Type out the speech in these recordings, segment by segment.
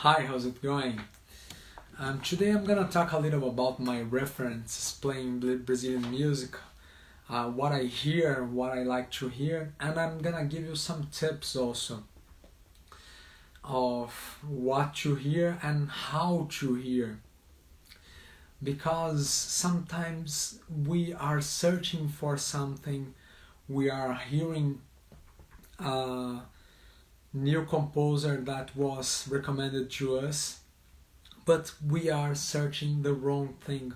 Hi, how's it going? Today I'm gonna talk a little about my references playing Brazilian music, what I hear, what I like to hear, and I'm gonna give you some tips also of what to hear and how to hear. Because sometimes we are searching for something, we are hearing a new composer that was recommended to us, but we are searching the wrong thing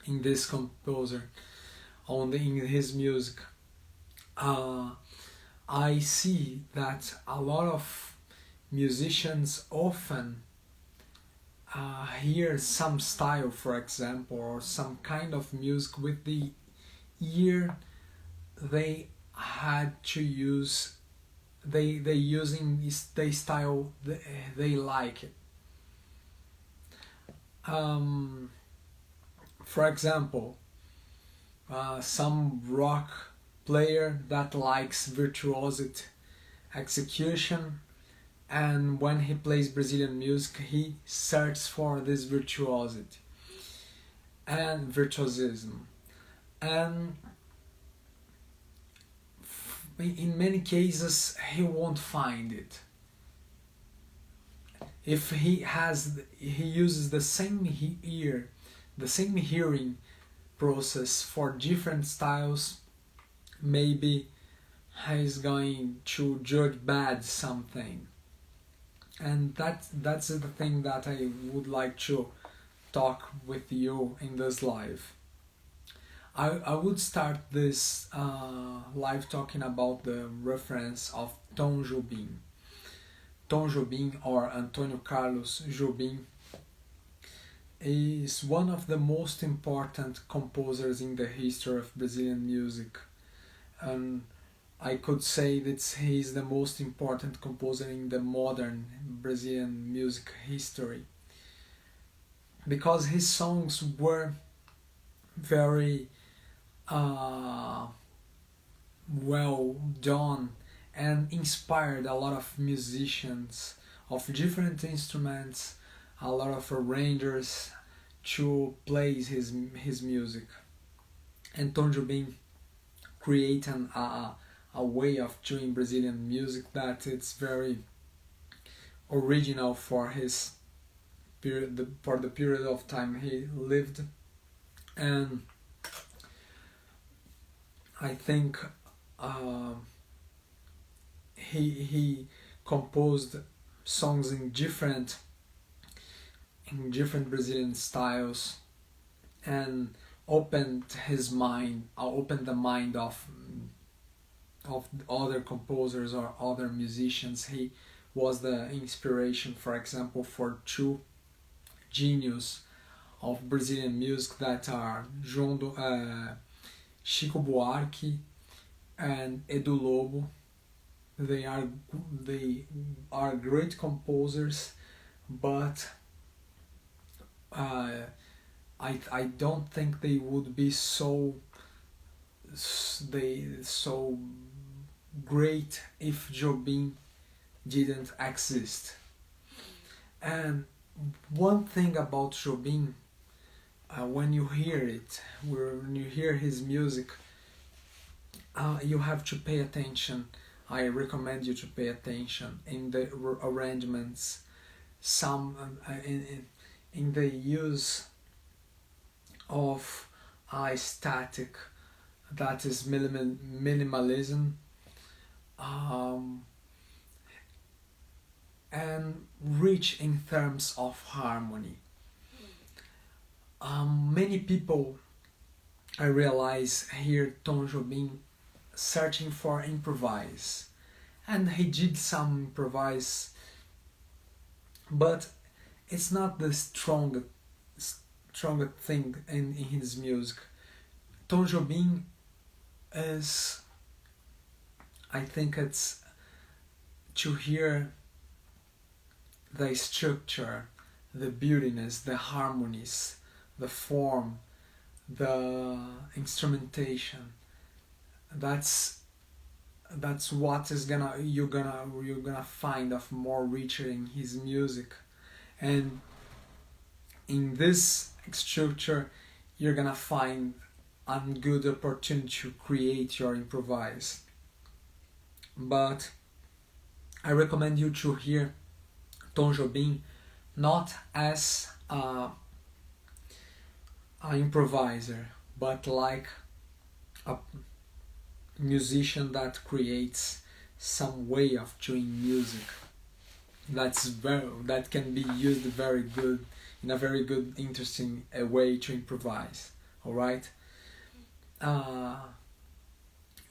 in this composer in his music. I see that a lot of musicians often hear some style, for example, or some kind of music with the ear they had to use. They using the style they like it. For example, some rock player that likes virtuosity execution, and when he plays Brazilian music he searches for this virtuosity and virtuosism, and in many cases he won't find it if he uses the same ear, the same hearing process for different styles. Maybe he's going to judge bad something, and that's the thing that I would like to talk with you in this live. I would start this live talking about the reference of Tom Jobim. Tom Jobim, or Antônio Carlos Jobim, is one of the most important composers in the history of Brazilian music. And I could say that he's the most important composer in the modern Brazilian music history, because his songs were very well done and inspired a lot of musicians of different instruments, a lot of arrangers to play his music. And Tom Jobim created a way of doing Brazilian music that it's very original for his period, for the period of time he lived. And I think he composed songs in different Brazilian styles, and opened the mind of other composers or other musicians. He was the inspiration, for example, for two genius of Brazilian music that are Chico Buarque and Edu Lobo. They are great composers, but I don't think they would be so great if Jobim didn't exist. And one thing about Jobim, when you hear his music, you have to pay attention. I recommend you to pay attention in the arrangements, some in the use of static, that is minimalism, and rich in terms of harmony. Many people, I realize, hear Tom Jobim searching for improvise, and he did some improvise, but it's not the strongest thing in his music. Tom Jobim is, I think it's to hear the structure, the beautiness, the harmonies, the form, the instrumentation. That's what you're gonna find of more richer in his music. And in this structure, you're gonna find a good opportunity to create your improvise. But I recommend you to hear Tom Jobim not as an improviser, but like a musician that creates some way of doing music that can be used very good in a very good, interesting way to improvise. All right.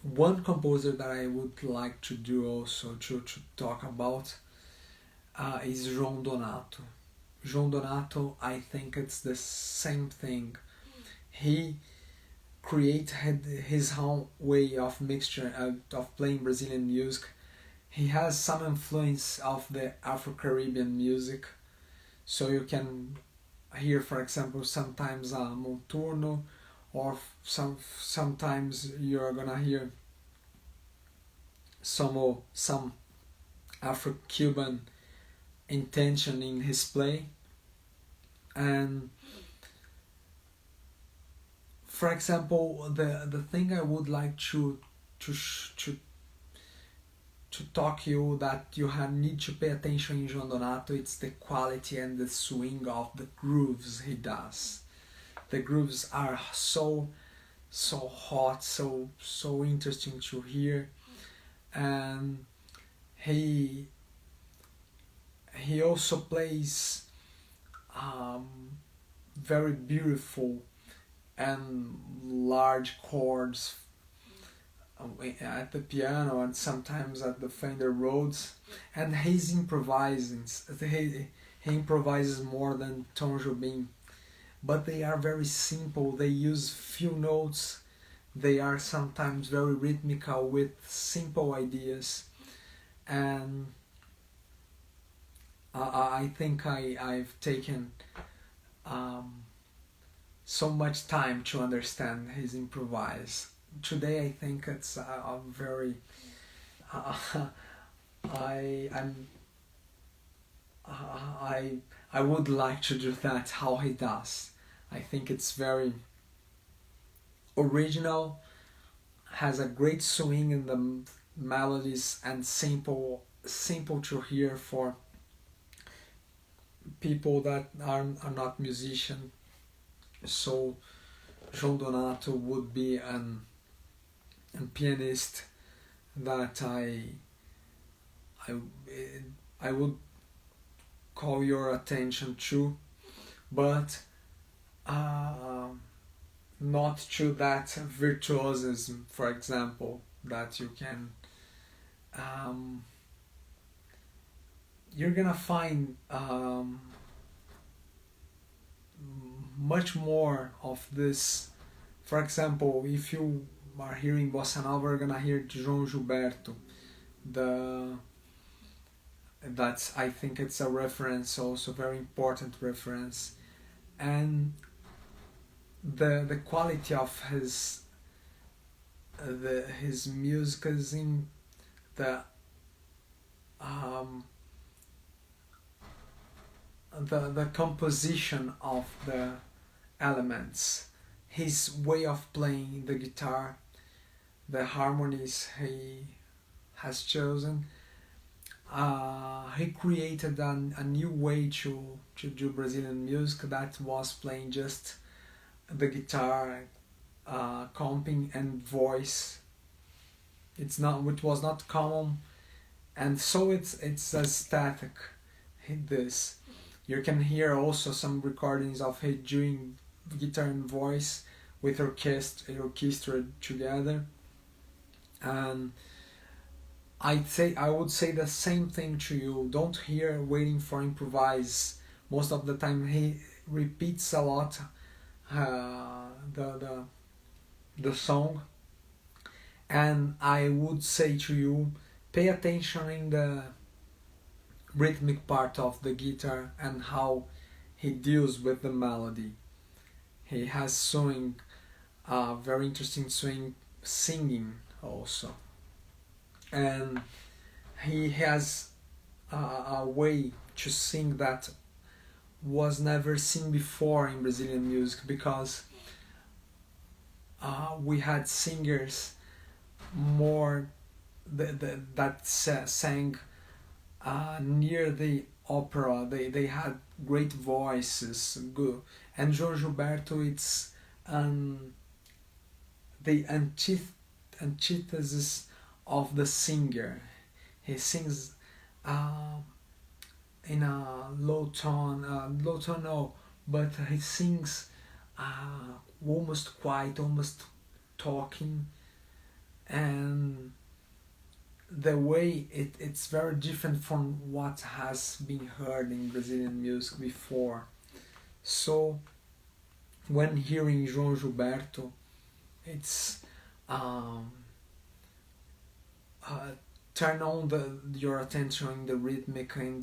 One composer that I would like to do also to talk about is João Donato. João Donato, I think it's the same thing. He created his own way of mixture of playing Brazilian music. He has some influence of the Afro-Caribbean music, so you can hear, for example, sometimes a monturno, or sometimes you're gonna hear some Afro-Cuban intention in his play. And for example, the thing I would like to talk you that you need to pay attention in João Donato, it's the quality and the swing of the grooves he does. The grooves are so hot, so interesting to hear, and he also plays very beautiful and large chords at the piano and sometimes at the Fender Rhodes, and he's improvising. He improvises more than Tom Jobim, but they are very simple. They use few notes. They are sometimes very rhythmical with simple ideas, and I think I've taken so much time to understand his improvise. Today I think it's a very I would like to do that how he does. I think it's very original, has a great swing in the melodies, and simple to hear for people that are not musicians. So João Donato would be a pianist that I would call your attention to, but not to that virtuosism, for example, that you can you're gonna find much more of this. For example, if you are hearing bossa nova, you're gonna hear João Gilberto. That's, I think it's a reference, also very important reference, and the quality of his music is in the composition of the elements, his way of playing the guitar, the harmonies he has chosen. He created a new way to do Brazilian music that was playing just the guitar, comping and voice. It was not common, and so it's aesthetic. This you can hear also some recordings of him doing guitar and voice with orchestra together, and I would say the same thing to you. Don't hear waiting for improvise. Most of the time he repeats a lot the song, and I would say to you, pay attention in the rhythmic part of the guitar and how he deals with the melody. He has swing, very interesting swing, singing also, and he has a way to sing that was never seen before in Brazilian music, because we had singers more that sang near the opera. They had great voices, good. And João Gilberto, it's the antithesis of the singer. He sings uh, in a low tone no, but he sings almost quiet, almost talking, and the way it's very different from what has been heard in Brazilian music before. So when hearing João Gilberto, it's um, turn on your attention in the rhythmic, in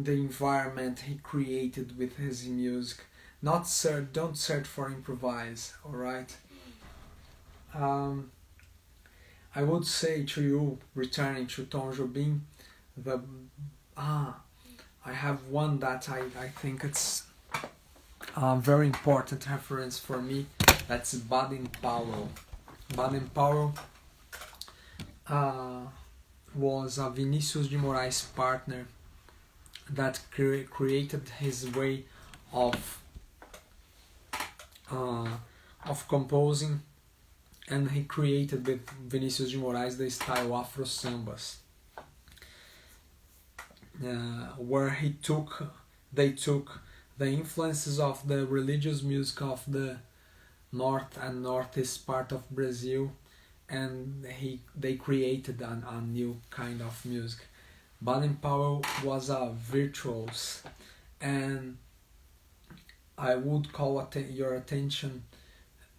the environment he created with his music. Not search, don't search for improvise. All right. Um, I would say to you, returning to Tom Jobim, the I have one that I think it's a very important reference for me. That's Baden Powell. Baden Powell was a Vinicius de Moraes partner that created his way of composing, and he created with Vinicius de Moraes the style Afro Sambas, where they took the influences of the religious music of the north and northeast part of Brazil, and they created a new kind of music. Baden Powell was a virtuose, and I would call your attention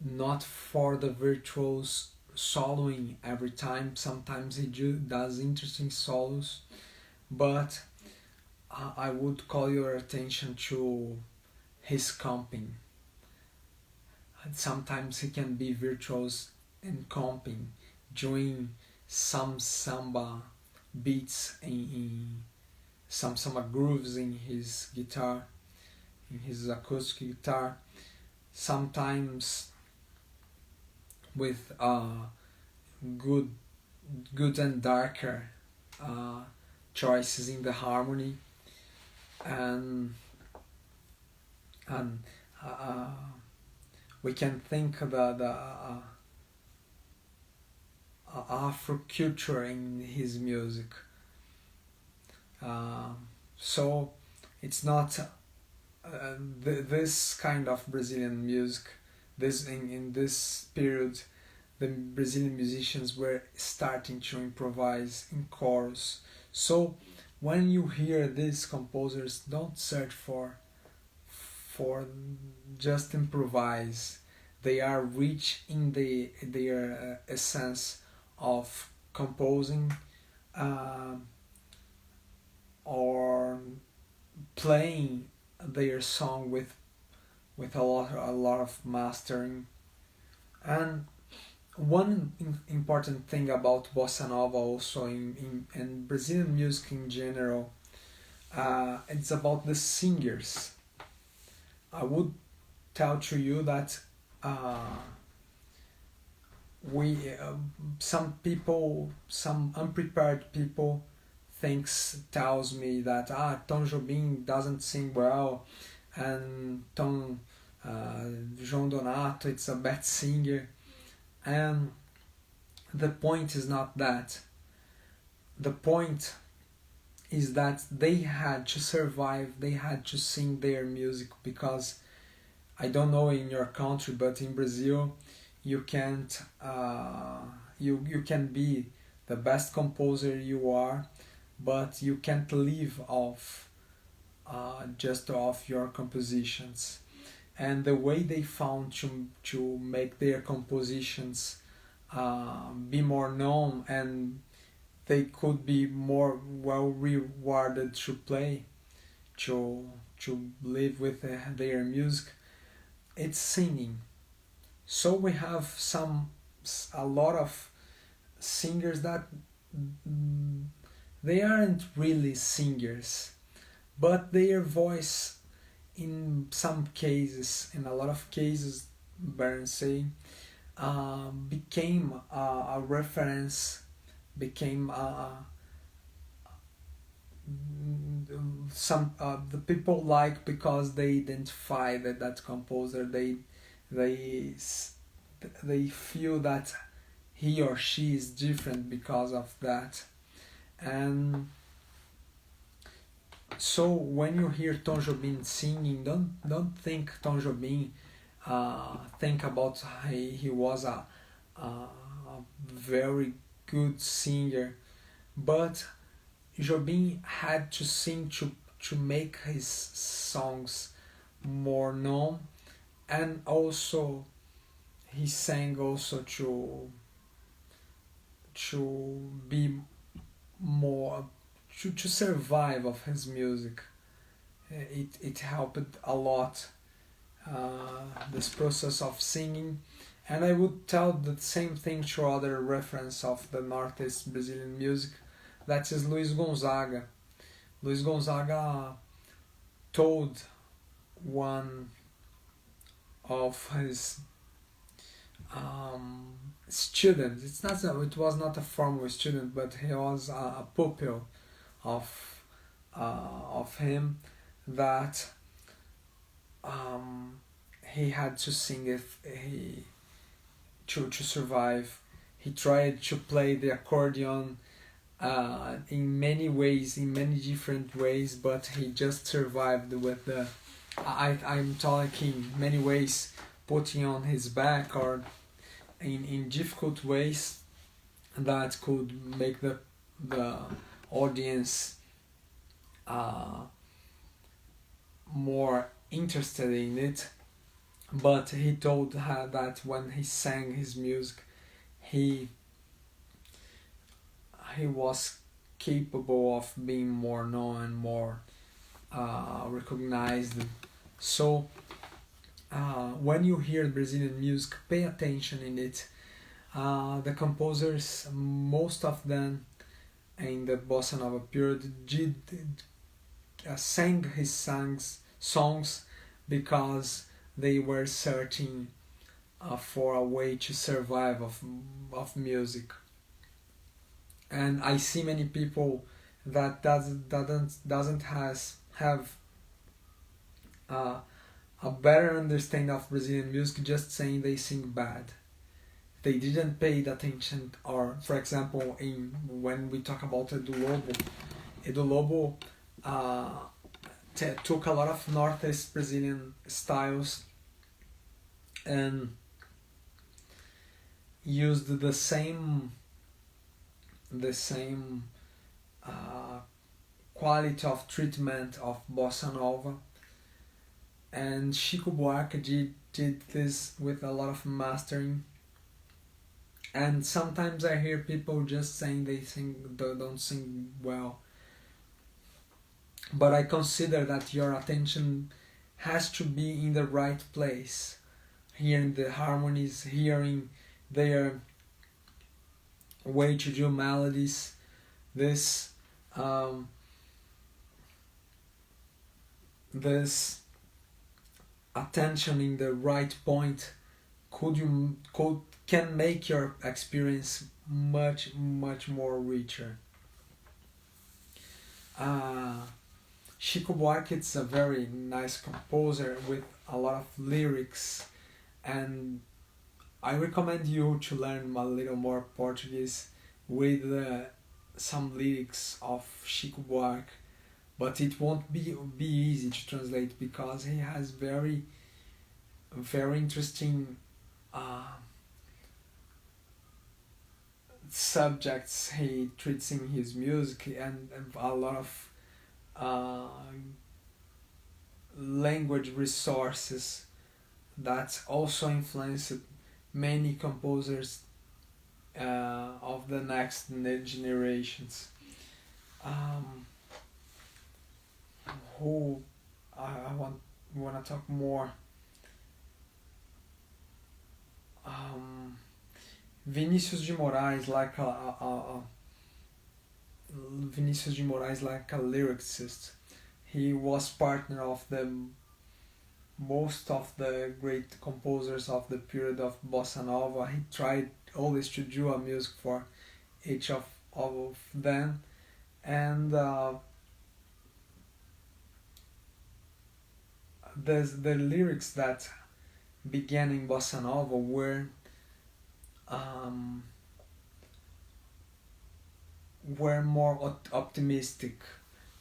not for the virtuose soloing every time. Sometimes he does interesting solos, but I would call your attention to his comping. Sometimes he can be virtuose in comping, doing some samba beats in some samba grooves in his guitar, in his acoustic guitar. Sometimes with good and darker choices in the harmony, and we can think the Afro culture in his music. So it's not this kind of Brazilian music. This in this period, the Brazilian musicians were starting to improvise in chorus. So when you hear these composers, don't search for just improvise. They are rich in their essence of composing or playing their song with a lot of mastering. And one important thing about bossa nova also in Brazilian music in general, it's about the singers. I would tell to you that some unprepared people tells me that Tom Jobim doesn't sing well, and João Donato it's a bad singer, and the point is not that. The point is that they had to survive, they had to sing their music, because I don't know in your country, but in Brazil you can't you can be the best composer you are, but you can't live off just off your compositions. And the way they found to make their compositions be more known, and they could be more well rewarded to play, to live with their music, it's singing. So we have a lot of singers that they aren't really singers. but their voice in some cases, in a lot of cases, better say, became a reference, became some the people like, because they identify that composer, they they feel that he or she is different because of that. And so when you hear Tom Jobim singing, don't think Tom Jobim, think about he was a very good singer, but Jobim had to sing to make his songs more known, and also he sang also to be more to survive of his music. It helped a lot, this process of singing. And I would tell the same thing to other reference of the Northeast Brazilian music, that is Luis Gonzaga. Luis Gonzaga told one of his students, it was not a formal student, but he was a pupil of him, that he had to sing if he to survive. He tried to play the accordion in many ways, in many different ways, but he just survived with the I'm talking many ways, putting on his back or in difficult ways that could make the audience more interested in it. But he told her that when he sang his music, he was capable of being more known, more recognized. So when you hear Brazilian music, pay attention in it. The composers, most of them in the bossa nova period, sang his songs because they were searching for a way to survive of music. And I see many people that doesn't have a better understanding of Brazilian music, just saying they sing bad. They didn't pay attention, or for example, when we talk about Edu Lobo took a lot of Northeast Brazilian styles and used the same quality of treatment of bossa nova, and Chico Buarque did this with a lot of mastering. And sometimes I hear people just saying they don't sing well, but I consider that your attention has to be in the right place, hearing the harmonies, hearing their way to do melodies, this this attention in the right point can make your experience much more richer. Chico Buarque is a very nice composer with a lot of lyrics, and I recommend you to learn a little more Portuguese with some lyrics of Chico Buarque, but it won't be easy to translate because he has very interesting subjects he treats in his music, and a lot of language resources that also influenced many composers of the next generations. Who I want to talk more. Vinicius de Moraes, like Vinicius de Moraes, like a lyricist. he was partner of the most of the great composers of the period of bossa nova. He tried always to do a music for each of them, and the lyrics that began in bossa nova um, were more optimistic,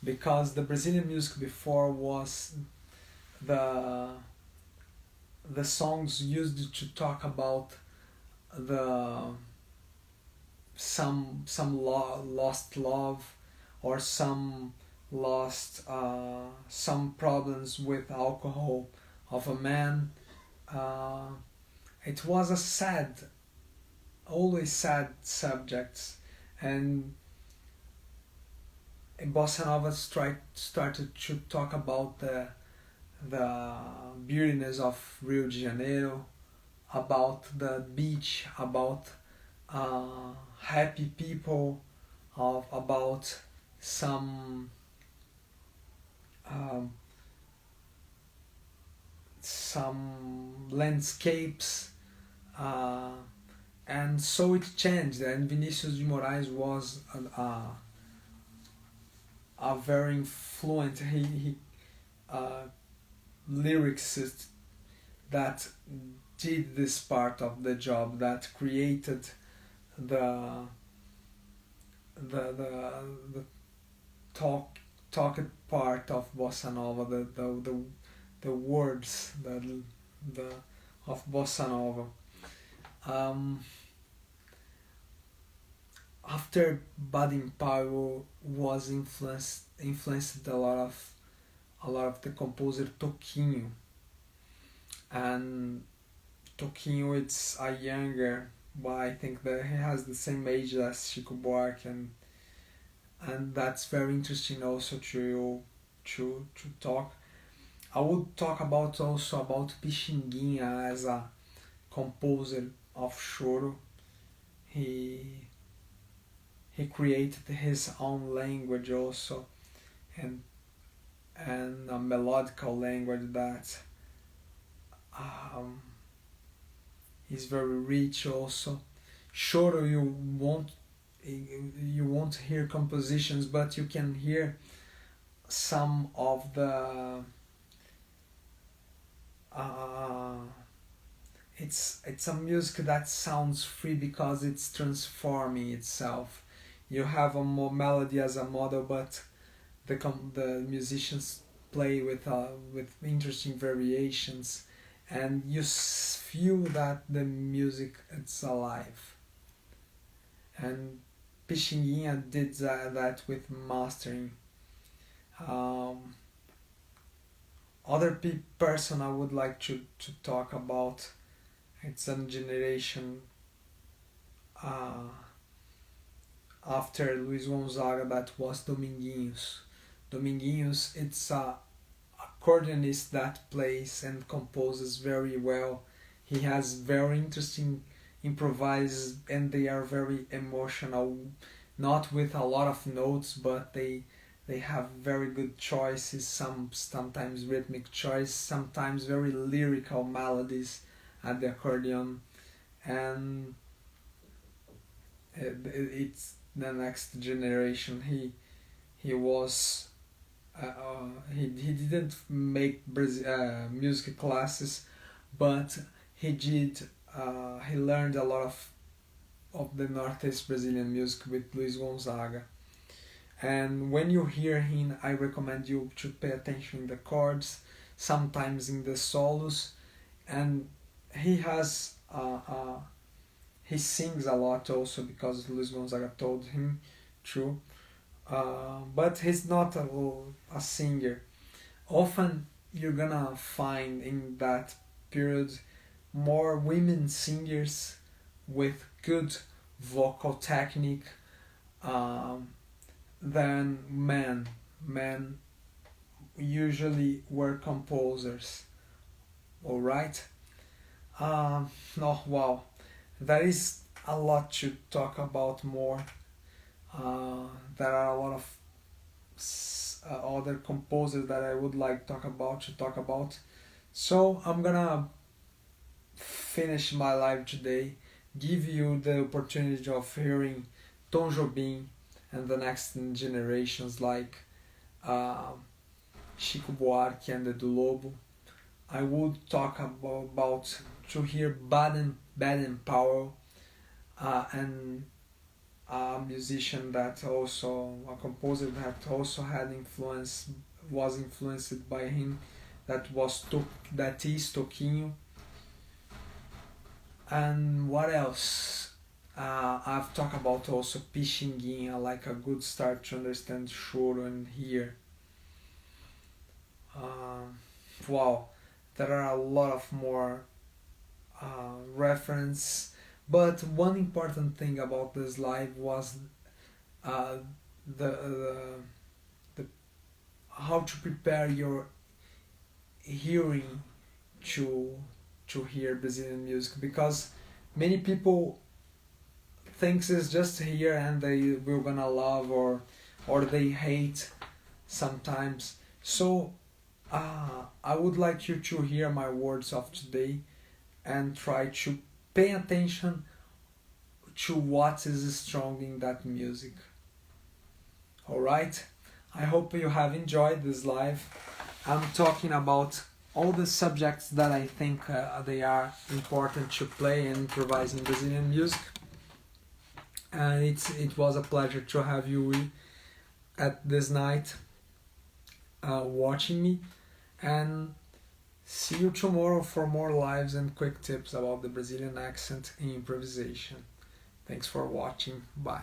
because the Brazilian music before was the songs used to talk about the lost love, or some some problems with alcohol of a man. It was a always sad subjects, and bossa nova started to talk about the beautiness of Rio de Janeiro, about the beach, about happy people, about some um, some landscapes, and so it changed. And Vinicius de Moraes was a very influent lyricist that did this part of the job, that created the talked part of bossa nova, the words the of bossa nova. After Baden Powell was influenced a lot of the composer Toquinho, and Toquinho it's a younger, but I think that he has the same age as Chico Buarque, and that's very interesting also to talk. I would talk about also about Pixinguinha as a composer of choro. He created his own language also, and a melodical language that is very rich also. Choro, you won't hear compositions, but you can hear some of the it's a music that sounds free because it's transforming itself. You have a more melody as a model, but the musicians play with interesting variations, and you feel that the music it's alive. And Pixinguinha did that with mastering. Other person I would like to talk about, it's a generation after Luis Gonzaga, that was Dominguinhos. Dominguinhos, it's a accordionist that plays and composes very well. He has very interesting improvises, and they are very emotional, not with a lot of notes, but they have very good choices, sometimes rhythmic choice, sometimes very lyrical melodies at the accordion, and it's the next generation. He was he didn't make music classes, but he did he learned a lot of the Northeast Brazilian music with Luis Gonzaga. And when you hear him, I recommend you to pay attention in the chords, sometimes in the solos, and he has he sings a lot also, because Luis Gonzaga told him to, but he's not a singer. Often you're gonna find in that period more women singers with good vocal technique than men. Men usually were composers. All right. Oh wow, there is a lot to talk about more. There are a lot of other composers that I would like to talk about. So I'm gonna finish my live today, give you the opportunity of hearing Tom Jobim and the next generations like uh, Chico Buarque and the Lobo. I would talk about to hear Baden Powell, and a musician that also a composer that also had influence was influenced by him, that is Toquinho. And what else? I've talked about also Pixinguinha, like a good start to understand choro and here. Wow, there are a lot of more reference, but one important thing about this live was uh, the the how to prepare your hearing to hear Brazilian music, because many people thinks it's just here and they will gonna love or they hate sometimes. So I would like you to hear my words of today and try to pay attention to what is strong in that music. Alright? I hope you have enjoyed this live. I'm talking about all the subjects that I think they are important to play and improvise in Brazilian music. And it was a pleasure to have you at this night watching me. And see you tomorrow for more lives and quick tips about the Brazilian accent and improvisation. Thanks for watching. Bye.